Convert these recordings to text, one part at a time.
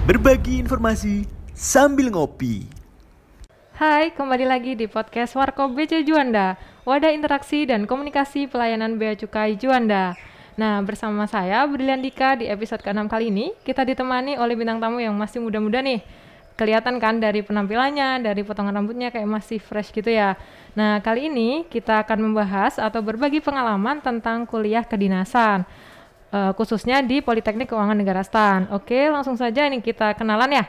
Berbagi informasi sambil ngopi. Hai, kembali lagi di podcast Warkop BC Juanda, wadah interaksi dan komunikasi pelayanan Bea Cukai Juanda. Nah, bersama saya Brilian Dika di episode ke-6 kali ini, kita ditemani oleh bintang tamu yang masih muda-muda nih. Kelihatan kan dari penampilannya, dari potongan rambutnya kayak masih fresh gitu ya. Nah, kali ini kita akan membahas atau berbagi pengalaman tentang kuliah kedinasan, khususnya di Politeknik Keuangan Negara STAN. Oke, langsung saja ini kita kenalan ya.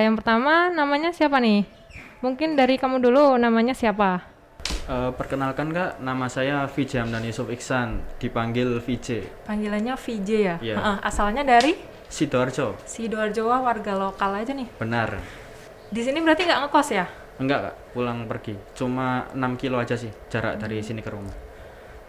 Yang pertama namanya siapa nih? Mungkin dari kamu dulu, namanya siapa? Perkenalkan Kak, nama saya Vijay Hamdan Yusuf Iksan, dipanggil Vijay. Panggilannya VJ ya? Iya. Asalnya dari Sidoarjo. Sidoarjo, warga lokal aja nih. Benar. Di sini berarti nggak ngekos ya? Enggak Kak, pulang pergi. Cuma 6 kilo aja sih jarak dari sini ke rumah.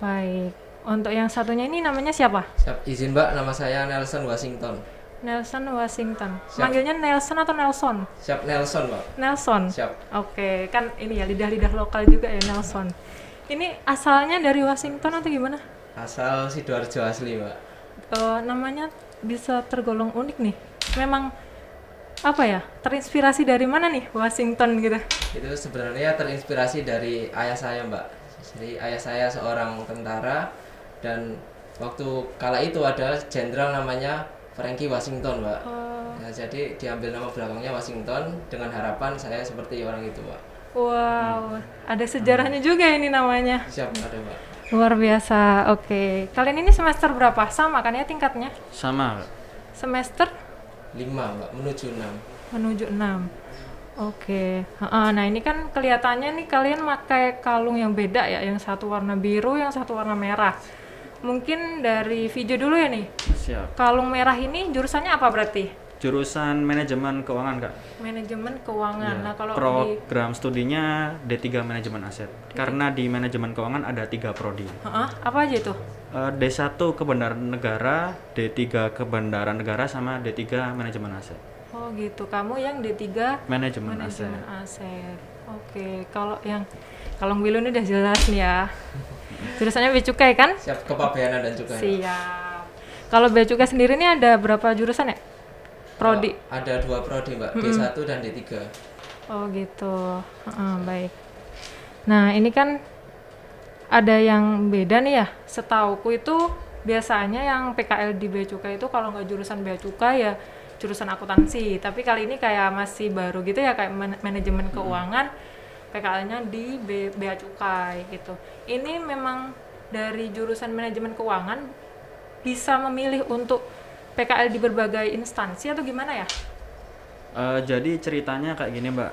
Baik. Untuk yang satunya ini namanya siapa? Siap, izin Mbak, nama saya Nelson Washington. Nelson Washington. Siap. Manggilnya Nelson atau Nelson? Siap, Nelson Mbak. Nelson. Siap. Oke, kan ini ya lidah-lidah lokal juga ya Nelson. Ini asalnya dari Washington atau gimana? Asal Sidoarjo asli Mbak. Namanya bisa tergolong unik nih. Memang apa ya? Terinspirasi dari mana nih Washington gitu? Itu sebenarnya terinspirasi dari ayah saya Mbak. Jadi ayah saya seorang tentara dan waktu kala itu ada jenderal namanya Frankie Washington Mbak. Ya, jadi diambil nama belakangnya Washington dengan harapan saya seperti orang itu Mbak. Wow, ada sejarahnya juga ini namanya. Siap, ada Mbak. Luar biasa. Oke, kalian ini semester berapa? Sama kan ya tingkatnya? Sama Kak. Semester 5 Mbak, menuju 6. menuju 6. Oke. Nah ini kan kelihatannya nih kalian pakai kalung yang beda ya, yang satu warna biru, yang satu warna merah. Mungkin dari video dulu ya nih. Siap. Kalung merah ini jurusannya apa berarti? Jurusan manajemen keuangan Kak. Manajemen keuangan. Iya. Nah kalau di Program studinya D3 manajemen aset. Karena di manajemen keuangan ada 3 prodi. apa aja itu? D1 kebenaran negara, D3 kebenaran negara, sama D3 manajemen aset. Oh gitu. Kamu yang D3 Manajemen aset. manajemen aset. Oke, kalau yang kalung biru ini udah jelas nih ya. Jurusannya Bea Cukai kan? Siap, kepabeanan dan juga. Siap. Kalau Bea Cukai sendiri ini ada berapa jurusan ya? Prodi. Ada 2 prodi Mbak, D1 dan D3. Oh gitu. Baik. Nah ini kan ada yang beda nih ya. Setauku itu biasanya yang PKL di Bea Cukai itu kalau nggak jurusan Bea Cukai ya jurusan akuntansi. Tapi kali ini kayak masih baru gitu ya, kayak manajemen keuangan. PKL-nya di Bea Cukai gitu. Ini memang dari jurusan manajemen keuangan bisa memilih untuk PKL di berbagai instansi atau gimana ya? Jadi ceritanya kayak gini Mbak.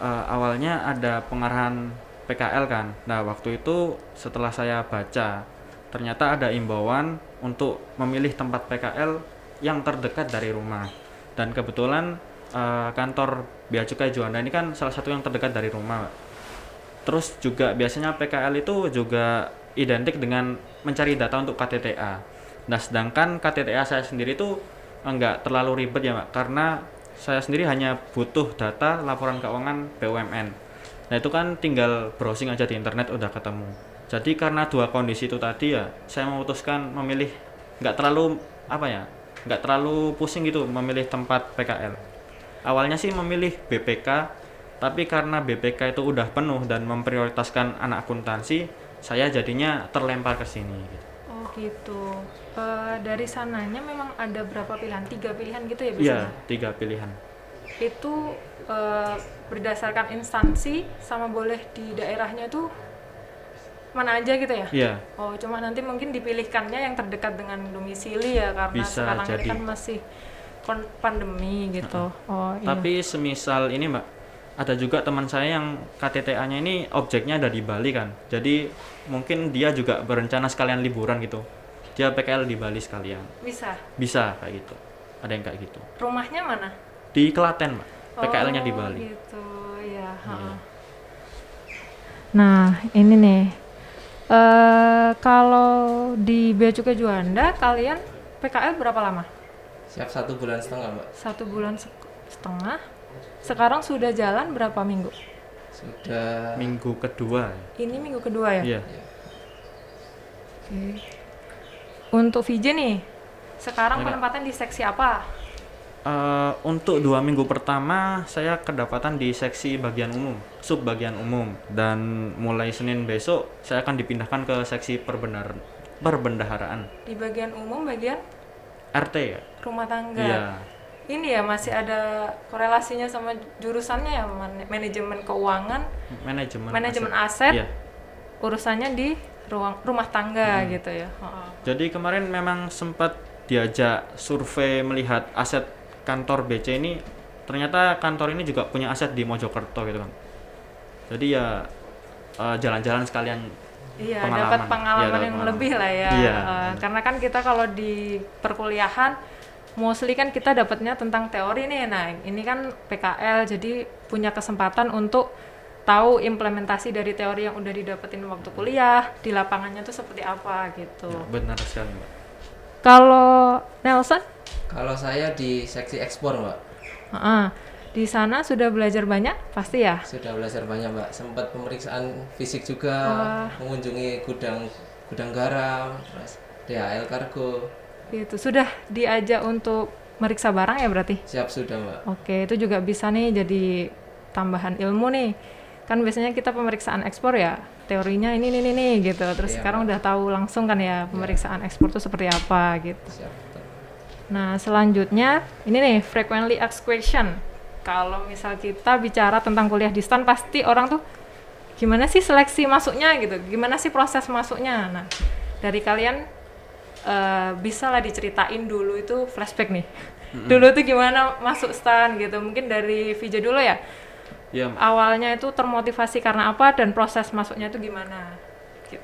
Awalnya ada pengarahan PKL kan. Nah waktu itu setelah saya baca, ternyata ada imbauan untuk memilih tempat PKL yang terdekat dari rumah. Dan kebetulan kantor Bea Cukai Juanda ini kan salah satu yang terdekat dari rumah. Terus juga biasanya PKL itu juga identik dengan mencari data untuk KTTA. Nah sedangkan KTTA saya sendiri itu enggak terlalu ribet ya Mbak, karena saya sendiri hanya butuh data laporan keuangan BUMN. Nah itu kan tinggal browsing aja di internet udah ketemu. Jadi karena 2 kondisi itu tadi ya, saya memutuskan memilih nggak terlalu pusing gitu memilih tempat PKL. Awalnya sih memilih BPK, tapi karena BPK itu udah penuh dan memprioritaskan anak akuntansi, saya jadinya terlempar ke sini gitu. Oh gitu. Dari sananya memang ada berapa pilihan? 3 pilihan gitu ya Iya, biasanya? 3 pilihan. Itu berdasarkan instansi sama boleh di daerahnya itu mana aja gitu ya? Iya. Oh, cuma nanti mungkin dipilihkannya yang terdekat dengan domisili ya, karena Bisa sekarang ini jadi. kan masih pandemi gitu. Oh iya. Tapi semisal ini Mbak, ada juga teman saya yang KTTA-nya ini objeknya ada di Bali kan. Jadi mungkin dia juga berencana sekalian liburan gitu. Dia PKL di Bali sekalian. Bisa kayak gitu. Ada yang kayak gitu. Rumahnya mana? Di Klaten Mbak, PKL-nya di Bali. Gitu ya. Iya. Nah ini nih. Kalau di Bea Cukai Juanda kalian PKL berapa lama? Siap, 1 bulan setengah Mbak. 1 bulan setengah. Sekarang sudah jalan berapa minggu? Sudah Minggu kedua. Ini minggu kedua ya? Iya. Oke. Untuk VJ nih, sekarang Enggak. penempatan di seksi apa? Untuk 2 minggu pertama saya kedapatan di seksi bagian umum, sub bagian umum, dan mulai Senin besok saya akan dipindahkan ke seksi perbendaharaan Di bagian umum, bagian RT ya. rumah tangga. Iya, Ini ya masih ada korelasinya sama jurusannya ya, manajemen keuangan, manajemen aset. Iya. Urusannya di rumah tangga gitu ya. Jadi kemarin memang sempat diajak survei melihat aset kantor BC ini, ternyata kantor ini juga punya aset di Mojokerto gitu kan. Jadi ya jalan-jalan sekalian. Iya, Pengalaman. dapat pengalaman Iya, dapat yang pengalaman. lebih lah ya. Iya. Karena kan kita kalau di perkuliahan mostly kan kita dapatnya tentang teori nih. Nah, ini kan PKL jadi punya kesempatan untuk tahu implementasi dari teori yang udah didapetin waktu kuliah, di lapangannya tuh seperti apa gitu. Ya, benar sekali, Mbak. Kalau Nelson, Kalau saya di seksi ekspor, Mbak. di sana sudah belajar banyak pasti ya. Sudah belajar banyak, Mbak. Sempat pemeriksaan fisik juga, mengunjungi gudang garam, terus DHL kargo. Gitu. Sudah diajak untuk meriksa barang ya berarti? Siap sudah, Mbak. Oke, itu juga bisa nih jadi tambahan ilmu nih. Kan biasanya kita pemeriksaan ekspor ya, teorinya ini gitu. Terus Iya, sekarang udah tahu langsung kan ya pemeriksaan ekspor itu seperti apa gitu. Siap. Betul. Nah, selanjutnya ini nih frequently asked question. Kalau misal kita bicara tentang kuliah di STAN, pasti orang tuh gimana sih seleksi masuknya gitu, gimana sih proses masuknya. Nah, dari kalian bisa lah diceritain dulu itu flashback nih. Dulu tuh gimana masuk STAN gitu, mungkin dari Vija dulu ya. Iya, Mbak. Awalnya itu termotivasi karena apa dan proses masuknya itu gimana gitu.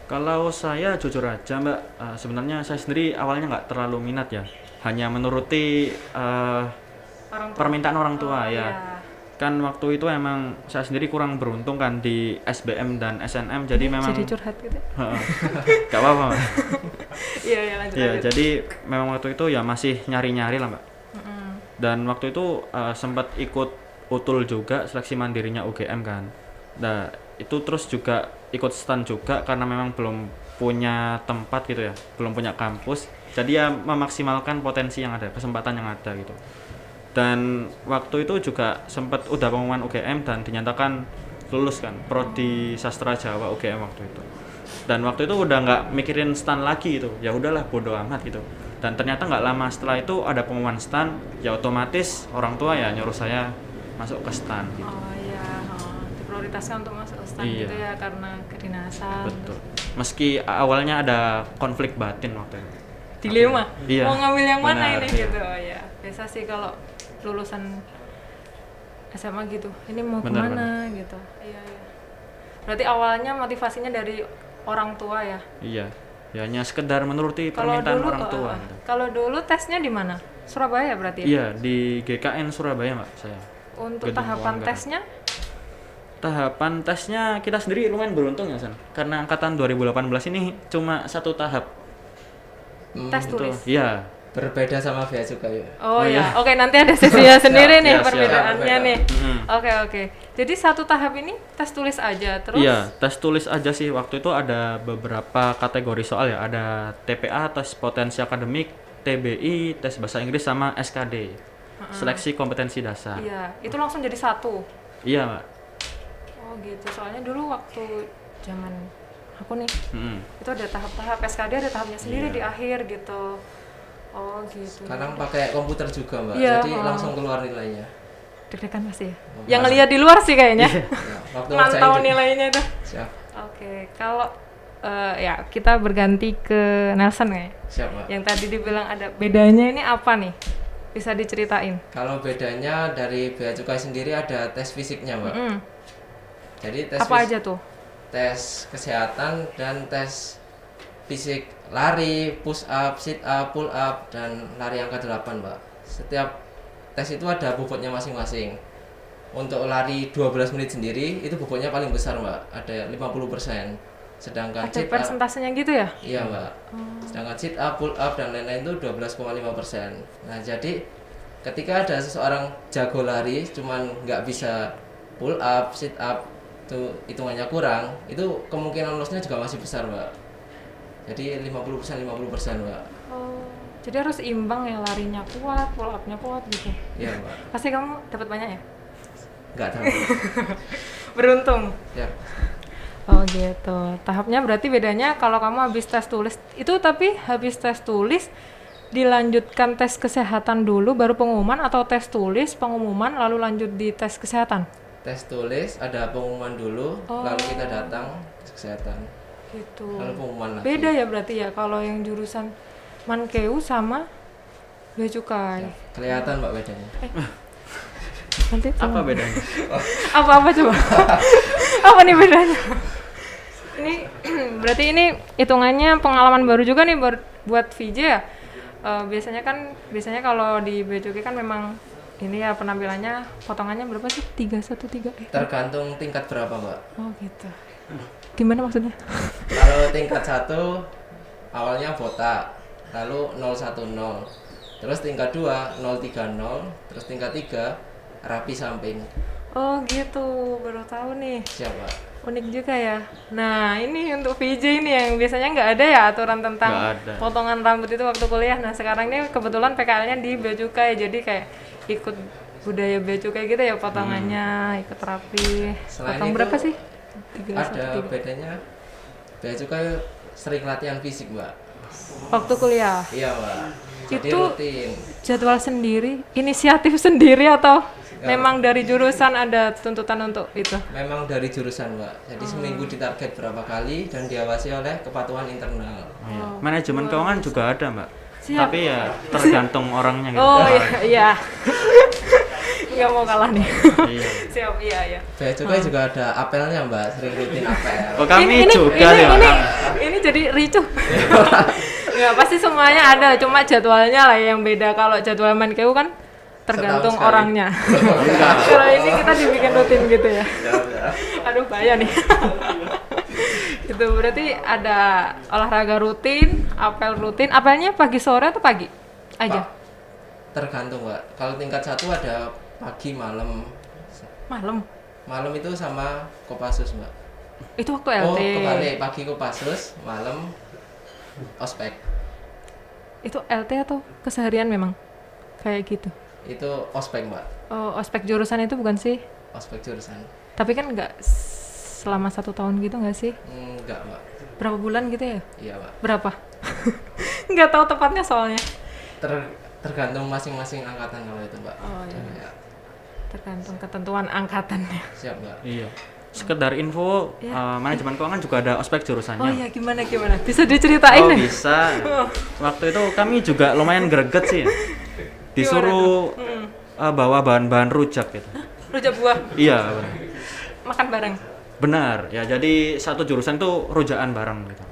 Kalau saya jujur aja, Mbak, sebenarnya saya sendiri awalnya nggak terlalu minat ya, hanya menuruti Orang tua. permintaan orang tua ya. Iya. Kan waktu itu emang saya sendiri kurang beruntung kan di SBM dan SNM, jadi memang Jadi curhat gitu. gak apa-apa, Mbak. Iya, lanjut. Ya, jadi memang waktu itu ya masih nyari-nyari lah, Mbak. Dan waktu itu sempat ikut utul juga, seleksi mandirinya UGM kan. Nah, itu terus juga ikut STAN juga karena memang belum punya tempat gitu ya, belum punya kampus. Jadi ya memaksimalkan potensi yang ada, kesempatan yang ada gitu. Dan waktu itu juga sempat udah pengumuman UGM dan dinyatakan lulus kan, prodi sastra Jawa UGM waktu itu. Dan waktu itu udah nggak mikirin STAN lagi gitu, ya udahlah bodo amat gitu. Dan ternyata nggak lama setelah itu ada pengumuman STAN, ya otomatis orang tua ya nyuruh saya masuk ke STAN gitu. Oh iya, diprioritaskan untuk masuk STAN Iya. gitu ya karena kedinasan. Betul. Meski awalnya ada konflik batin waktu itu. Dilema. Iya. Mau ngambil yang mana Benar, ini iya. gitu. Oh iya. Biasa sih kalau lulusan SMA gitu. Ini mau Benar, kemana gitu. Iya. Berarti awalnya motivasinya dari orang tua ya. Iya. Ya hanya sekedar menuruti Kalau permintaan dulu orang tua gitu. kalau dulu tesnya di mana? Surabaya berarti ya? Iya, di GKN Surabaya, Mbak, saya. Untuk Gedung tahapan Keuangan. tesnya Tahapan tesnya kita sendiri lumayan beruntung ya, San. Karena angkatan 2018 ini cuma satu tahap. tes Itu. tulis. Iya. Berbeda sama bea cukai. Oh Oh, ya, iya. oke nanti ada sesinya sendiri nih siap, perbedaannya siap. nih. Mm. Oke. Jadi satu tahap ini tes tulis aja terus. Iya, tes tulis aja sih. Waktu itu ada beberapa kategori soal ya. Ada TPA, tes potensi akademik, TBI, tes bahasa Inggris, sama SKD. Seleksi kompetensi dasar. Iya, itu langsung jadi satu. Iya, Mbak. Oh gitu. Soalnya dulu waktu zaman aku nih, Mm. itu ada tahap-tahap SKD ada tahapnya sendiri Iya. di akhir gitu. Oh gitu. Sekarang pakai komputer juga, Mbak. Iya, Jadi langsung keluar nilainya. Deg-degan pasti ya. Oh, Yang pasti. ngeliat di luar sih kayaknya. Iya. Ya, waktu Mantau ngerjain juga. nilainya itu. Siap. Oke, kalau ya kita berganti ke Nelson ya. Siap, Mbak. Yang tadi dibilang ada bedanya ini apa nih? Bisa diceritain? Kalau bedanya dari bea cukai sendiri ada tes fisiknya, Mbak. Mm. Jadi tes Apa aja tuh? tes kesehatan dan tes fisik lari, push up, sit up, pull up, dan lari angka 8, Mbak. Setiap tes itu ada bobotnya masing-masing. Untuk lari 12 menit sendiri itu bobotnya paling besar, Mbak. Ada 50%. Sedangkan Ada sit up, persentasenya gitu ya? iya, Mbak. Sedangkan sit up, pull up, dan lain-lain itu 12,5%. Nah, jadi ketika ada seseorang jago lari cuman nggak bisa pull up, sit up, itu hitungannya kurang, itu kemungkinan lossnya juga masih besar, Mbak. Jadi 50%, Mbak. Oh. Jadi harus imbang ya, larinya kuat, pull up-nya kuat gitu. Iya Mbak. Pasti kamu dapat banyak ya? Nggak tahu. Beruntung. Ya. Oh gitu. Tahapnya berarti bedanya kalau kamu habis tes tulis itu, tapi habis tes tulis dilanjutkan tes kesehatan dulu baru pengumuman, atau tes tulis pengumuman lalu lanjut di tes kesehatan? Tes tulis ada pengumuman dulu, lalu kita datang tes kesehatan. Gitu. Lalu pengumuman lagi. Beda ya berarti ya kalau yang jurusan Mankeu sama Bea Cukai. Kelihatan Mbak bedanya. Nanti Apa bedanya? apa coba? Apa nih bedanya? Ini berarti ini hitungannya pengalaman baru juga nih buat VJ ya. Biasanya kalau di Bea Cukai kan memang ini ya penampilannya, potongannya berapa sih? 313. Tergantung tingkat berapa Mbak. Oh gitu. Gimana maksudnya? Kalau tingkat 1 awalnya botak, lalu 010. Terus tingkat 2 030, terus tingkat 3 rapi samping. Oh gitu, baru tahu nih. Siapa? Unik juga ya. Nah ini untuk VJ ini yang biasanya nggak ada ya aturan tentang Nggak ada. potongan rambut itu waktu kuliah. Nah sekarang ini kebetulan PKL-nya di Bea Cukai, jadi kayak ikut budaya Bea Cukai gitu ya, potongannya ikut rapi. Selain Potong itu, berapa sih? Ada bedanya. Bea Cukai sering latihan fisik Mbak. Waktu kuliah. Iya Mbak. Jadi Itu rutin. jadwal sendiri, inisiatif sendiri, atau memang dari jurusan ada tuntutan untuk itu? Memang dari jurusan Mbak. Jadi seminggu ditarget berapa kali dan diawasi oleh kepatuhan internal. Iya. Manajemen keuangan juga ada Mbak. Siap. Tapi ya tergantung orangnya gitu. Oh iya. Nggak mau kalah nih. Iya. Siap, iya. Bea Cukai juga ada apelnya Mbak, sering rutin apel. Oh kami juga ya. Ini jadi ricuh. Ya pasti semuanya ada, cuma jadwalnya lah yang beda. Kalau jadwal Mankeu kan tergantung Setahun sekali. orangnya. Kalau ini kita dibikin rutin gitu ya. Aduh bahaya nih. Itu berarti ada olahraga rutin, apel rutin. Apelnya pagi sore atau pagi aja? Tergantung Mbak. Kalau tingkat 1 ada pagi, malam. Malam. Malam itu sama Kopassus Mbak. Itu waktu Oh LT. kebalik, pagi Kopassus, malam ospek. Itu LT atau keseharian memang kayak gitu? Itu ospek Mbak. Oh, ospek jurusan itu bukan sih? Ospek jurusan. Tapi kan nggak selama 1 tahun gitu nggak sih? Enggak Mbak. Berapa bulan gitu ya? Iya Mbak. Berapa? Nggak tahu tepatnya soalnya. Tergantung masing-masing angkatan kalau itu Mbak. Oh iya. Ya, Tergantung ketentuan angkatannya. siap Mbak. Iya. Sekedar info, manajemen keuangan juga ada ospek jurusannya. Oh iya, gimana? Bisa diceritain Oh nih? bisa. Waktu itu kami juga lumayan greget sih. Disuruh bawa bahan-bahan rujak gitu. Rujak buah, Iya benar. makan bareng. Benar. Ya jadi satu jurusan tuh rujakan bareng gitu.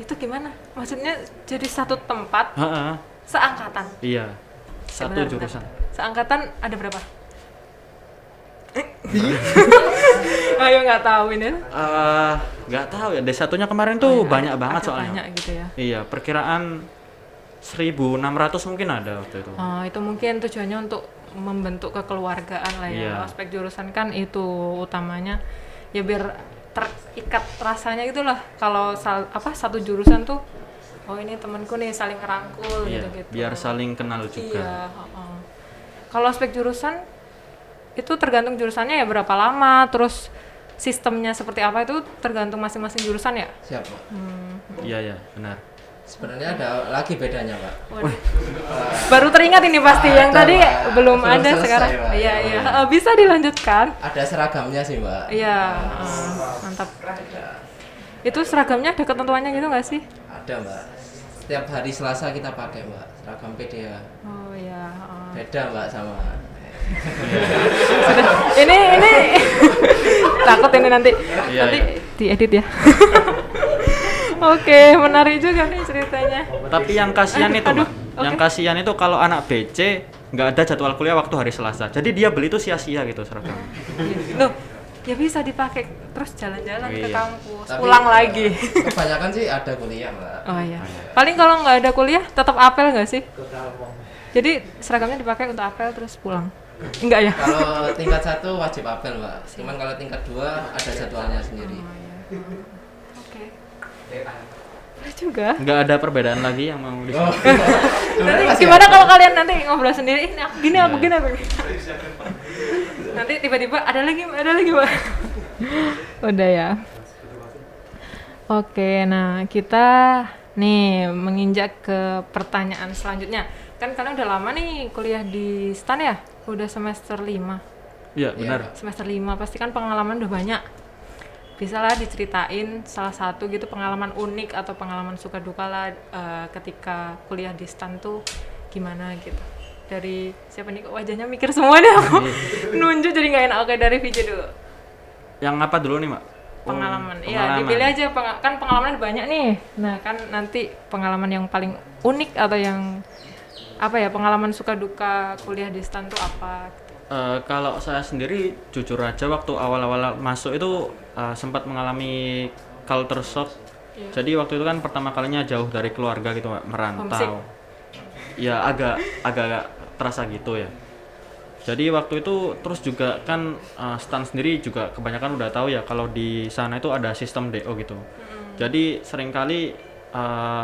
Itu gimana? Maksudnya jadi satu tempat, Heeh. seangkatan? Iya. Satu Bentar, jurusan. bentar. Seangkatan ada berapa? Ayo nggak tahu ini. Nggak tahu ya. D1-nya kemarin tuh banyak banget ada soalnya. Banyak gitu ya. Iya, perkiraan 1.600 mungkin ada waktu itu. Oh, itu mungkin tujuannya untuk membentuk kekeluargaan lah ya. Iya. Aspek jurusan kan itu utamanya ya biar terikat rasanya gitu lah. Kalau satu jurusan tuh, oh ini temanku nih saling ngerangkul Iya, gitu-gitu. biar saling kenal juga. Iya. Heeh. Kalau aspek jurusan itu tergantung jurusannya ya berapa lama, terus sistemnya seperti apa itu tergantung masing-masing jurusan ya. Siap Mbak. Iya, ya, benar. Sebenarnya ada lagi bedanya Mbak. Waduh. Baru teringat ini pasti yang Ada, tadi Mbak. belum Belum ada selesai, sekarang. Mbak. Iya. Bisa dilanjutkan. Ada seragamnya sih Mbak. Iya, mantap. Itu seragamnya ada ketentuannya gitu nggak sih? Ada Mbak. Setiap hari Selasa kita pakai Mbak seragam PDA. Oh iya. Beda Mbak sama. Ini takut ini nanti Iya, diedit ya. Oke, menarik juga nih ceritanya. Tapi yang kasihan itu, Aduh, Mbak. oke. Yang kasihan itu kalau anak BC nggak ada jadwal kuliah waktu hari Selasa. Jadi dia beli itu sia-sia gitu seragam. Loh, ya bisa dipakai terus jalan-jalan ke Iya. kampus, Tapi, pulang lagi. Kebanyakan sih ada kuliah Mbak. Oh iya. Paling kalau nggak ada kuliah tetap apel nggak sih? Jadi seragamnya dipakai untuk apel terus pulang. Enggak ya? Kalau tingkat 1 wajib apel Mbak. Cuman kalau tingkat 2 ada jadwalnya sendiri. Oke. Boleh juga. Nggak ada perbedaan lagi yang mau Oh, diskusi. Nanti masih gimana ada. kalau kalian nanti ngobrol sendiri? Ini aku gini, aku Iya. gini, aku gini. Nanti tiba-tiba ada lagi, Pak. Udah ya. Oke, nah kita nih menginjak ke pertanyaan selanjutnya. Kan kalian udah lama nih kuliah di STAN ya? Udah semester 5. Iya, benar. Semester 5 pasti kan pengalaman udah banyak. Bisa lah diceritain salah satu gitu pengalaman unik atau pengalaman suka duka lah ketika kuliah di STAN tuh gimana gitu. Dari siapa nih, kok wajahnya mikir semua nih aku. Nunjuk jadi nggak enak. Oke, dari VJ dulu. Yang apa dulu nih, Mak? Pengalaman. Iya, Pengalaman. dipilih aja kan pengalaman ada banyak nih. Nah, kan nanti pengalaman yang paling unik atau yang apa ya, pengalaman suka duka kuliah di STAN tuh apa? Kalau saya sendiri jujur aja waktu awal-awal masuk itu sempat mengalami culture shock. Iya. Jadi waktu itu kan pertama kalinya jauh dari keluarga gitu, Mbak, Homesick. merantau. Ya agak terasa gitu ya. Jadi waktu itu terus juga kan STAN sendiri juga kebanyakan udah tahu ya kalau di sana itu ada sistem DO gitu. Jadi seringkali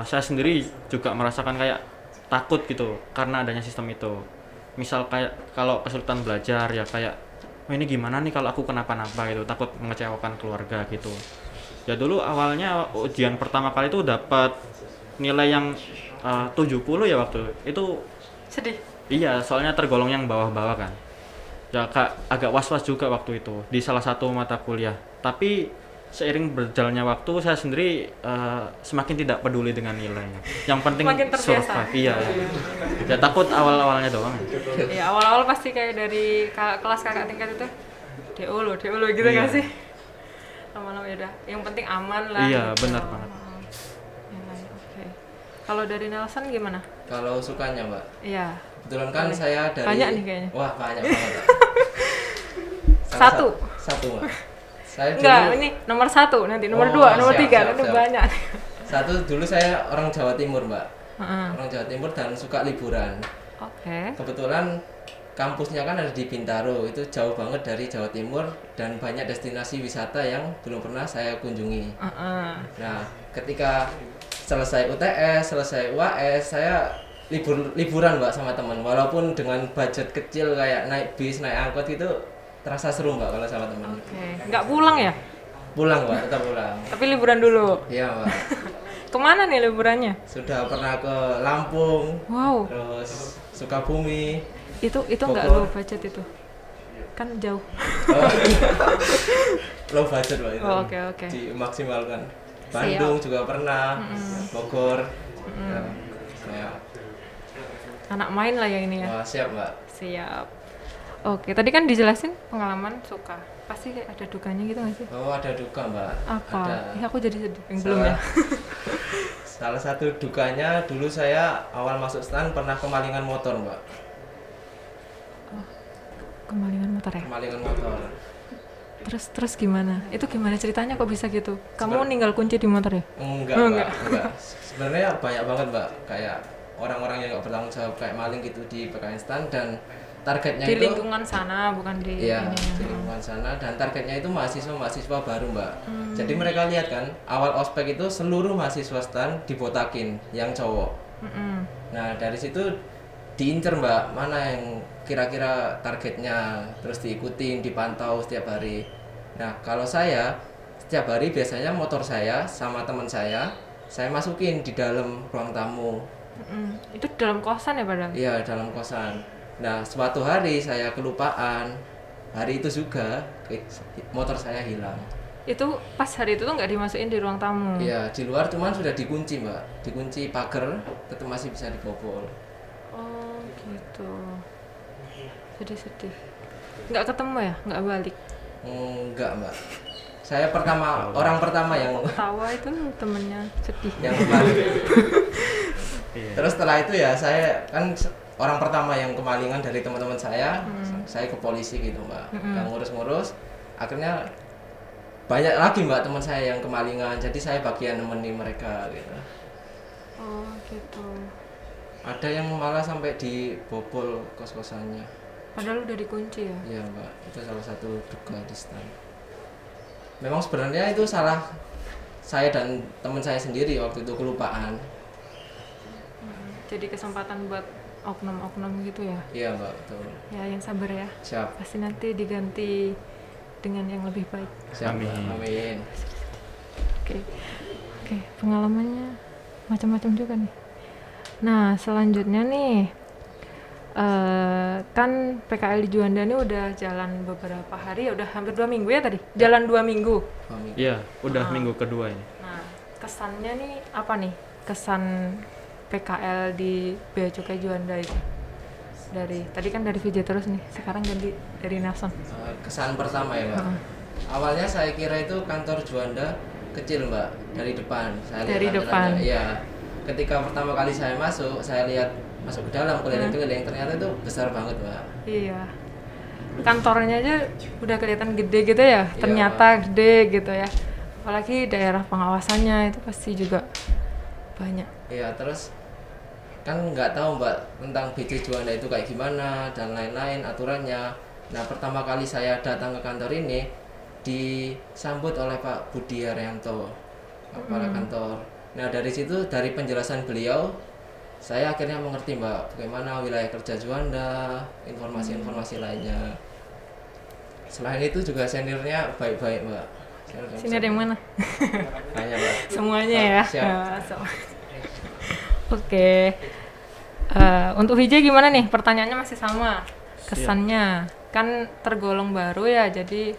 saya sendiri juga merasakan kayak takut gitu karena adanya sistem itu. Misal kayak kalau kesulitan belajar ya kayak, oh, ini gimana nih kalau aku kenapa-napa gitu, takut mengecewakan keluarga gitu. Ya dulu awalnya ujian pertama kali itu dapat nilai yang 70 ya waktu itu. Sedih. Iya, soalnya tergolong yang bawah-bawah kan. Ya agak was-was juga waktu itu di salah satu mata kuliah. Tapi seiring berjalannya waktu saya sendiri semakin tidak peduli dengan nilainya. Yang penting Semakin terbiasa. survive. Iya. Ya takut awal-awalnya doang. Ya awal-awal pasti kayak dari kelas kakak tingkat itu DO lo gitu Iya. nggak sih? Lama-lama ya udah. Yang penting aman lah. Iya, gitu. benar banget. Ya, oke. Kalau dari Nelson gimana? Kalau sukanya, Mbak. Iya. Kebetulan kan Boleh. saya dari Banyak nih kayaknya. Wah, banyak banget. Mbak. Satu. Satu, Mbak. Saya Enggak, dulu ini nomor 1 nanti, nomor Oh, 2, nomor siap, 3, siap, nanti siap. banyak. satu dulu saya orang Jawa Timur, Mbak. Heeh. Orang Jawa Timur dan suka liburan. Oke. Kebetulan kampusnya kan ada di Bintaro, itu jauh banget dari Jawa Timur dan banyak destinasi wisata yang belum pernah saya kunjungi. Heeh. Nah, ketika selesai UTS, selesai UAS, saya liburan, Mbak, sama teman. Walaupun dengan budget kecil kayak naik bis, naik angkot itu terasa seru, Mbak, kalau sama teman. Oke. Nggak pulang ya? Pulang, Mbak, tetap pulang. Tapi liburan dulu. Iya, Mbak. Kemana nih liburannya? Sudah pernah ke Lampung, Wow, terus Sukabumi. itu nggak Bogor. low budget itu. Kan jauh. Oh, low budget, Mbak, itu. Oh, oke. Dimaksimalkan. Bandung juga pernah, Bogor. Ya, Anak main lah ya ini ya. wah, siap, Mbak. Siap. Oke, tadi kan dijelasin pengalaman suka. Pasti kayak ada dukanya gitu nggak sih? Oh, ada duka, Mbak. Apa? Ada. Ya aku jadi sedih. Yang belum ya. Salah satu dukanya dulu saya awal masuk STAN pernah kemalingan motor, Mbak. Kemalingan motor ya. Kemalingan motor. Terus gimana? Itu gimana ceritanya kok bisa gitu? Kamu ninggal kunci di motor ya? Enggak, Oh, Mbak. Enggak. Sebenarnya banyak banget, Mbak. Kayak orang-orang yang nggak bertanggung jawab kayak maling gitu di PKN STAN dan targetnya Di itu lingkungan sana bukan di iya, ini. di lingkungan sana dan targetnya itu mahasiswa baru, Mbak. Jadi mereka lihat kan, awal ospek itu seluruh mahasiswa STAN dibotakin yang cowok. Mm-mm. Nah, dari situ diincer, Mbak, mana yang kira-kira targetnya, terus diikutin, dipantau setiap hari. Nah, kalau saya setiap hari biasanya motor saya sama teman saya masukin di dalam ruang tamu. Mm-mm. Itu dalam kosan ya padahal? Iya, dalam kosan. Nah, suatu hari saya kelupaan. Hari itu juga motor saya hilang. Itu pas hari itu tuh nggak dimasukin di ruang tamu? Iya, di luar cuman sudah dikunci, Mbak. Dikunci pagar, tetap masih bisa dibobol. Oh gitu. Sedih. Nggak ketemu ya? Nggak balik? Enggak, Mbak. Saya orang pertama yang Tawa itu temennya sedih. kemarin. Iya. Terus setelah itu ya saya kan orang pertama yang kemalingan dari teman-teman saya. Saya ke polisi gitu, Mbak. Yang ngurus-ngurus. Akhirnya banyak lagi, Mbak, teman saya yang kemalingan. Jadi saya bagian nemenin mereka gitu. Oh gitu. Ada yang malah sampai dibobol kos-kosannya. Padahal udah dikunci ya? Iya, Mbak. Itu salah satu duka di STAN. Memang sebenarnya itu salah saya dan teman saya sendiri waktu itu kelupaan. Jadi kesempatan buat oknum-oknum gitu ya. Iya Mbak, betul. Ya, yang sabar ya. Siap. Pasti nanti diganti dengan yang lebih baik. Siap, Mbak. Amin. Amin. Oke. Oke, pengalamannya macam-macam juga nih. Nah, selanjutnya nih kan PKL di Juanda ini udah jalan beberapa hari ya, udah hampir 2 minggu ya tadi. Jalan 2 minggu. Amin. Iya, udah minggu kedua ini. Nah, kesannya nih apa nih? Kesan PKL di Bea Cukai Juanda itu. Tadi kan dari VJ terus nih, sekarang ganti dari Nelson. Kesan pertama ya Mbak. Awalnya saya kira itu kantor Juanda kecil Mbak, dari depan. Saya Dari lihat depan. Iya. Ketika pertama kali saya masuk, saya lihat masuk ke dalam keliling-keliling, ternyata itu besar banget Mbak. Iya. Kantornya aja udah kelihatan gede gitu ya. Ternyata gede gitu ya. Apalagi daerah pengawasannya itu pasti juga banyak. Iya, terus kan nggak tahu Mbak tentang BC Juanda itu kayak gimana dan lain-lain aturannya. Nah, pertama kali saya datang ke kantor ini disambut oleh Pak Budi Haryanto, kepala kantor. Nah, dari situ, dari penjelasan beliau, saya akhirnya mengerti Mbak bagaimana wilayah kerja Juanda, informasi-informasi lainnya. Selain itu juga seniornya baik-baik Mbak. Sini ada yang mana? Banyak Mbak. Semuanya ya. Siap. Oke. Untuk VJ gimana nih? Pertanyaannya masih sama. Kesannya kan tergolong baru ya, jadi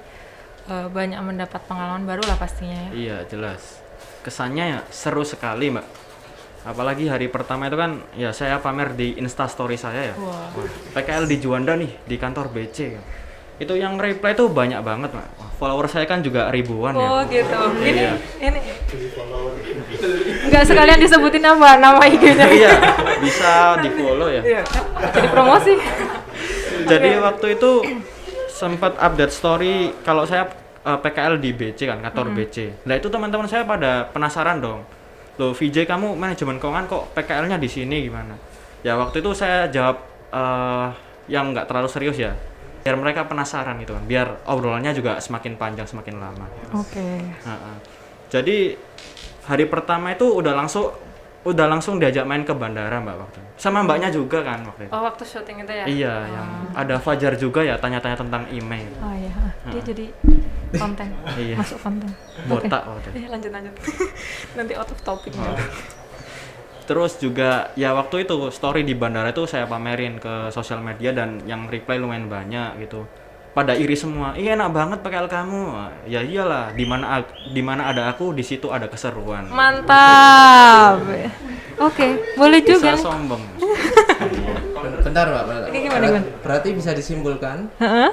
banyak mendapat pengalaman baru lah pastinya ya. Iya, jelas. Kesannya ya seru sekali, Mbak. Apalagi hari pertama itu kan ya saya pamer di Instastory saya ya. Wah. Wah, PKL di Juanda nih di kantor BC. Itu yang reply tuh banyak banget, Mbak. Wah, follower saya kan juga ribuan ya. Oh gitu. Iya. Ini nggak sekalian disebutin apa nama IG-nya? Iya, bisa di-follow ya. Iya. Jadi promosi. Jadi waktu itu sempat update story kalau saya PKL di BC kan, kantor BC. Nah, itu teman-teman saya pada penasaran dong. Loh, VJ kamu manajemen keuangan kok PKL-nya di sini gimana? Ya waktu itu saya jawab yang nggak terlalu serius ya. Biar mereka penasaran gitu kan. Biar obrolannya juga semakin panjang, semakin lama. Oke. Jadi hari pertama itu udah langsung diajak main ke bandara Mbak waktu itu. Sama Mbaknya juga kan waktu itu. Oh, waktu syuting itu ya? Iya, yang ada Fajar juga ya tanya-tanya tentang email. Oh iya, dia jadi konten, Iya. masuk konten. Botak waktu itu. Lanjut. Nanti out of topic. Terus juga ya waktu itu story di bandara itu saya pamerin ke sosial media dan yang reply lumayan banyak gitu. Pada iri semua. Iya, enak banget PKL kamu. Ya iyalah, di mana ada aku, di situ ada keseruan. Mantap. Oke, boleh juga. Bisa sombong. Bentar Mbak. Oke, gimana? Berarti bisa disimpulkan Heeh.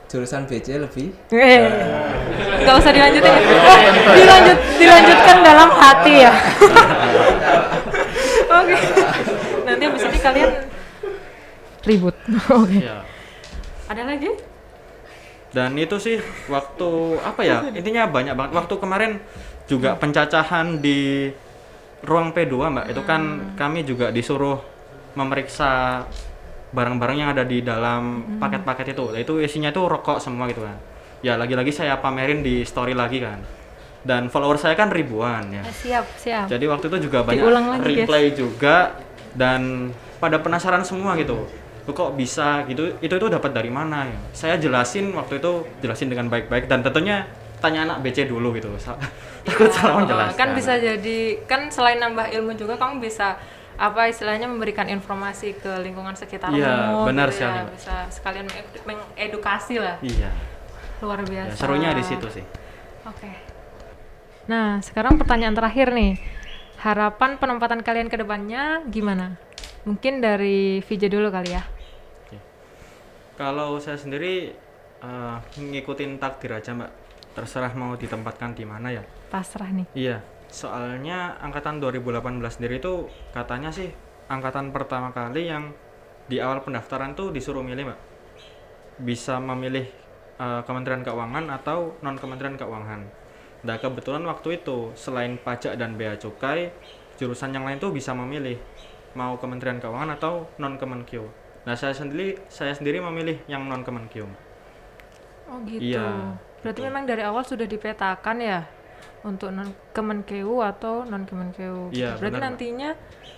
jurusan BC lebih Nggak usah dilanjutin ya. Dilanjutkan dalam hati ya. Oke. Nanti abis ini kalian ribut. Oke. Iya. Ada lagi? Dan itu sih waktu apa ya? Intinya banyak banget. Waktu kemarin juga pencacahan di ruang P2 Mbak. Itu kan kami juga disuruh memeriksa barang-barang yang ada di dalam paket-paket itu. Itu isinya itu rokok semua gitu kan. Ya lagi-lagi saya pamerin di story lagi kan. Dan follower saya kan ribuan ya. Siap. Jadi waktu itu juga banyak Diulang lagi, replay juga dan pada penasaran semua gitu. Loh, kok bisa gitu? Itu dapat dari mana ya? Saya jelasin dengan baik-baik dan tentunya tanya anak BC dulu gitu. Takut salah menjelaskan. Kan bisa jadi, kan selain nambah ilmu juga kamu bisa apa istilahnya memberikan informasi ke lingkungan sekitarmu. Iya, benar gitu sekali. ya. Bisa sekalian mengedukasi lah. Iya. Luar biasa. Ya, serunya di situ sih. Oke. Nah, sekarang pertanyaan terakhir nih. Harapan penempatan kalian ke depannya gimana? Mungkin dari VJ dulu kali ya. Kalau saya sendiri ngikutin takdir aja Mbak. Terserah mau ditempatkan di mana ya. Pasrah nih. Iya. Soalnya angkatan 2018 sendiri itu katanya sih angkatan pertama kali yang di awal pendaftaran tuh disuruh milih Mbak. Bisa memilih Kementerian Keuangan atau non Kementerian Keuangan. Nah kebetulan waktu itu selain pajak dan bea cukai, jurusan yang lain tuh bisa memilih mau Kementerian Keuangan atau non Kemenkeu. Nah saya sendiri memilih yang non Kemenkeu. Oh gitu. Iya, Berarti betul. memang dari awal sudah dipetakan ya. untuk non Kemenkeu atau non Kemenkeu. Iya, Berarti benar, Mbak. nantinya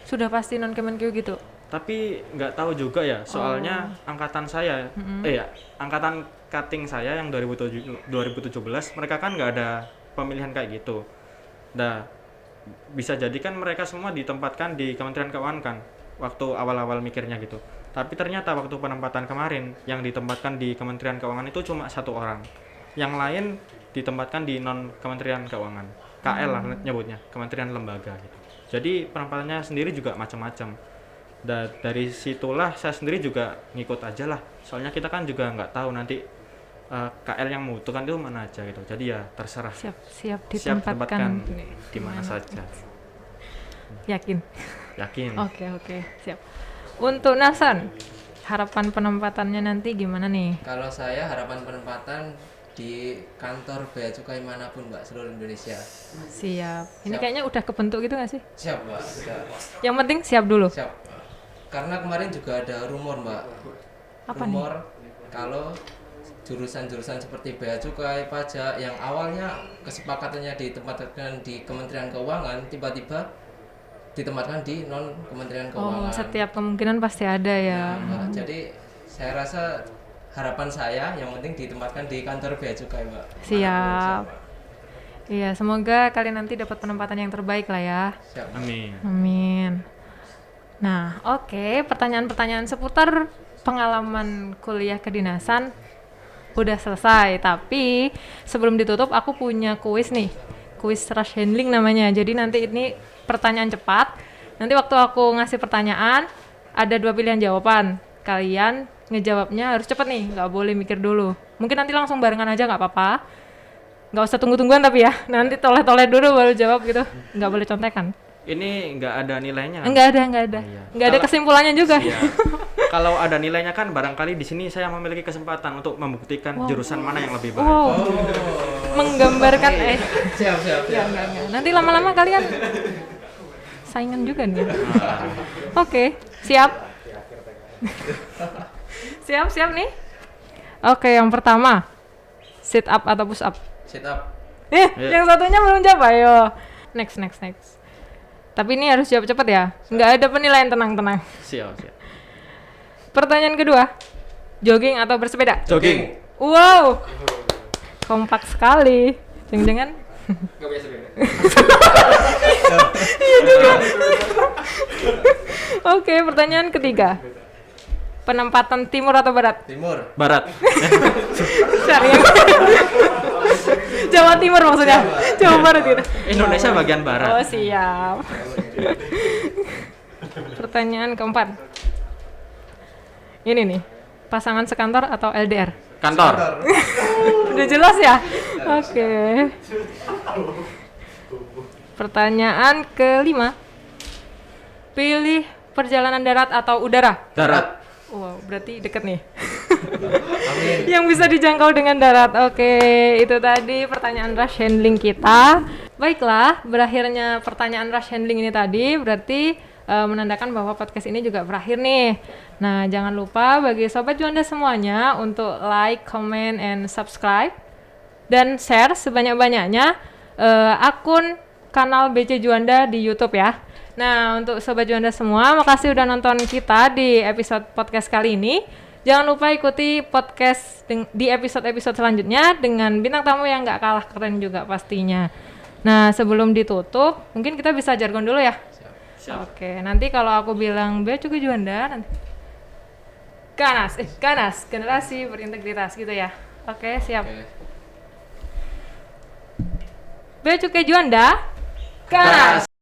sudah pasti non Kemenkeu gitu. Tapi nggak tahu juga ya, soalnya angkatan saya, angkatan cutting saya yang 2017, mereka kan nggak ada pemilihan kayak gitu. Nah, bisa jadi kan mereka semua ditempatkan di Kementerian Keuangan kan, waktu awal-awal mikirnya gitu. Tapi ternyata waktu penempatan kemarin, yang ditempatkan di Kementerian Keuangan itu cuma 1 orang. Yang lain ditempatkan di non Kementerian Keuangan, KL lah nyebutnya, Kementerian Lembaga gitu. Jadi penempatannya sendiri juga macam-macam. Dari situlah saya sendiri juga ngikut aja lah, soalnya kita kan juga nggak tahu nanti KL yang membutuhkan itu mana aja gitu. Jadi ya terserah, Siap ditempatkan ditempatkan di mana saja. Yakin. Yakin. Oke, siap. Untuk Nasan, harapan penempatannya nanti gimana nih? Kalau saya harapan penempatan di kantor bea cukai manapun Mbak, seluruh Indonesia. Siap. Ini Siap. kayaknya udah kebentuk gitu nggak sih? Siap Mbak, sudah. Yang penting siap dulu. Siap. Karena kemarin juga ada rumor Mbak. Apa rumor kalau jurusan-jurusan seperti bea cukai, pajak yang awalnya kesepakatannya ditempatkan di Kementerian Keuangan, tiba-tiba ditempatkan di non Kementerian Oh, Keuangan. setiap kemungkinan pasti ada ya. Mbak, jadi saya rasa harapan saya yang penting ditempatkan di kantor bea cukai Mbak. Siap. Iya, semoga kalian nanti dapat penempatan yang terbaik lah ya. Siap. Amin. Amin. Nah, oke, pertanyaan-pertanyaan seputar pengalaman kuliah kedinasan udah selesai. Tapi sebelum ditutup, aku punya kuis nih, kuis rush handling namanya. Jadi nanti ini pertanyaan cepat. Nanti waktu aku ngasih pertanyaan, ada 2 pilihan jawaban. Kalian ngejawabnya harus cepet nih, nggak boleh mikir dulu. Mungkin nanti langsung barengan aja nggak apa-apa. Nggak usah tunggu-tungguan tapi ya, nanti toleh-toleh dulu baru jawab gitu. Nggak boleh contekan. Ini nggak ada nilainya kan? Enggak ada. Oh, iya. Nggak ada Kalau- kesimpulannya juga. Iya. Kalau ada nilainya kan barangkali di sini saya memiliki kesempatan untuk membuktikan jurusan mana yang lebih baik. Wow, menggambarkan Siap. enggak. Nanti lama-lama kalian saingan juga nih. Oke, siap. Siap nih. Oke, yang pertama, sit up atau push up? Sit up. Yang satunya belum jawab, ayo. Next. Tapi ini harus jawab cepat ya. Nggak ada penilaian, tenang. Siap. Pertanyaan kedua, jogging atau bersepeda? Jogging. Wow, kompak sekali. Jangan-jangan. Oke, pertanyaan ketiga. Penempatan timur atau barat? Timur. Barat. Serius. Jawa Timur maksudnya. Jawa Barat gitu. Indonesia bagian barat. Oh, siap. Pertanyaan keempat. Ini nih, pasangan sekantor atau LDR? Kantor. Udah jelas ya? Oke. Pertanyaan kelima. Pilih perjalanan darat atau udara? Darat. Wow, berarti deket nih. Amin. Yang bisa dijangkau dengan darat. Oke, itu tadi pertanyaan rush handling kita. Baiklah, berakhirnya pertanyaan rush handling ini tadi berarti menandakan bahwa podcast ini juga berakhir nih. Nah, jangan lupa bagi Sobat Juanda semuanya untuk like, comment, and subscribe dan share sebanyak-banyaknya akun kanal BC Juanda di YouTube ya. Nah, untuk Sobat Juanda semua, makasih udah nonton kita di episode podcast kali ini. Jangan lupa ikuti podcast di episode-episode selanjutnya dengan bintang tamu yang gak kalah keren juga pastinya. Nah, sebelum ditutup, mungkin kita bisa jargon dulu ya. Siap. Oke, nanti kalau aku bilang Bea Cukai Juanda, nanti Ganas, generasi berintegritas gitu ya. Oke, siap. Oke. Bea Cukai Juanda, Ganas.